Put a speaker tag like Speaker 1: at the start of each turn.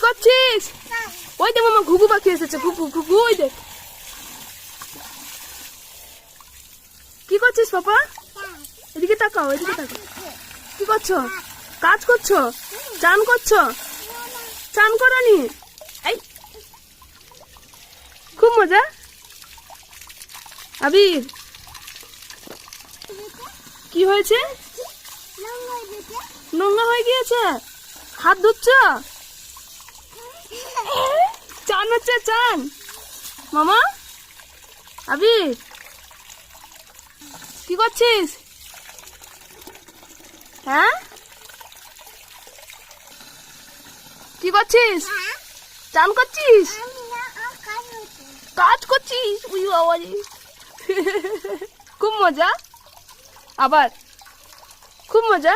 Speaker 1: করছিস? ওই দেখ মামা ঘুঘু পাখি এসেছে, ঘুঘু ঘুঘু, ওই দেখ। কি করছিস পাপা? এদিকে তাকাও, এদিকে তাকাও। কি করছো? কাজ করছো? চান করছো? চান করনি? এই খুব মজা। আবির কি হয়েছে? নোংরা হয়ে গিয়েছে, হাত ধুচ্ছ? চান হচ্ছে, চান মামা। আবির কি করছিস? হ্যাঁ কি করছিস? চান করছিস? কাজ করছিস? উই বাবা রে। খুব মজা, আবার খুব মজা।